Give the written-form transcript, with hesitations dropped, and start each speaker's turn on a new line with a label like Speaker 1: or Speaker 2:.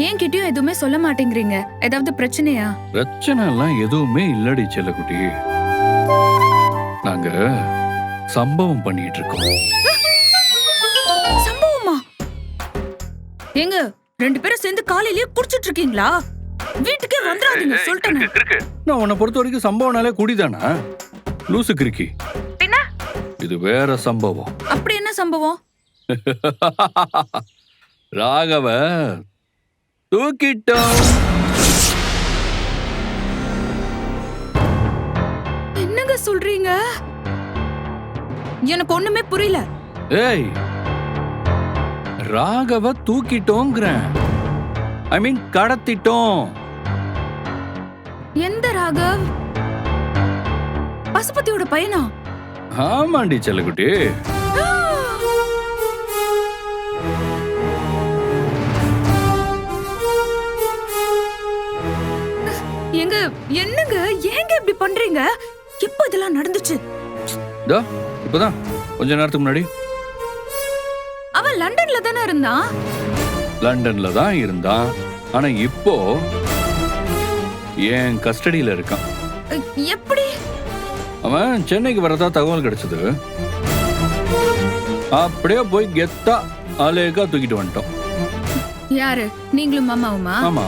Speaker 1: என்கிட்டயும் எதுவுமே சொல்ல மாட்டேங்கிறீங்க. ஏதாவது பிரச்சனையா?
Speaker 2: பிரச்சனை எல்லாம் எதுவுமே இல்லடி செல்லக்குட்டி. நாங்க சம்பவம் பண்ணிட்டு இருக்கோம்.
Speaker 1: சம்பவமா? ஏங்க 2 பேரும் சேர்ந்து காலையிலேயே குடிச்சிட்டு இருக்கீங்களா? வீட்டுக்கே வந்துடாதீங்க சொல்லிட்டேன்.
Speaker 2: நான் உன்னை பொறுத்த வரைக்கும் சம்பவம்னாலே குடிதானா? லூசு கிறுக்கி. இது வேற சம்பவம்.
Speaker 1: அப்படி என்ன சம்பவம்?
Speaker 2: ராகவ தூக்கிட்டோம்.
Speaker 1: என்னங்க சொல்றீங்க? எனக்கு ஒண்ணுமே புரியல.
Speaker 2: ஏய், ராகவ தூக்கிட்டோங்கிறேன். ஐ மீன் கடத்திட்டோம்.
Speaker 1: எந்த ராகவ்? பசுபதியோட பையனா?
Speaker 2: ஆமாண்டி செல்லக்குட்டி.
Speaker 1: எங்க என்னங்க ஏங்க இப்படி பண்றீங்க? எப்ப இதெல்லாம் நடந்துச்சு?
Speaker 2: இப்பதான் கொஞ்ச நேரத்துக்கு முன்னாடி.
Speaker 1: அவன் லண்டன்ல தானே இருந்தான்.
Speaker 2: லண்டன்ல தான் இருந்தான். ஆனா இப்போ என் கஸ்டடியில இருக்கான்.
Speaker 1: எப்படி?
Speaker 2: அவன் சென்னைக்கு வரதா தகவல் கிடைச்சது. அப்படியே போய் கெத்தா அலேக்கா தூக்கிட்டு வந்துட்டோம்.
Speaker 1: யாரு? நீங்களும் மாமாவுமா?
Speaker 2: ஆமா.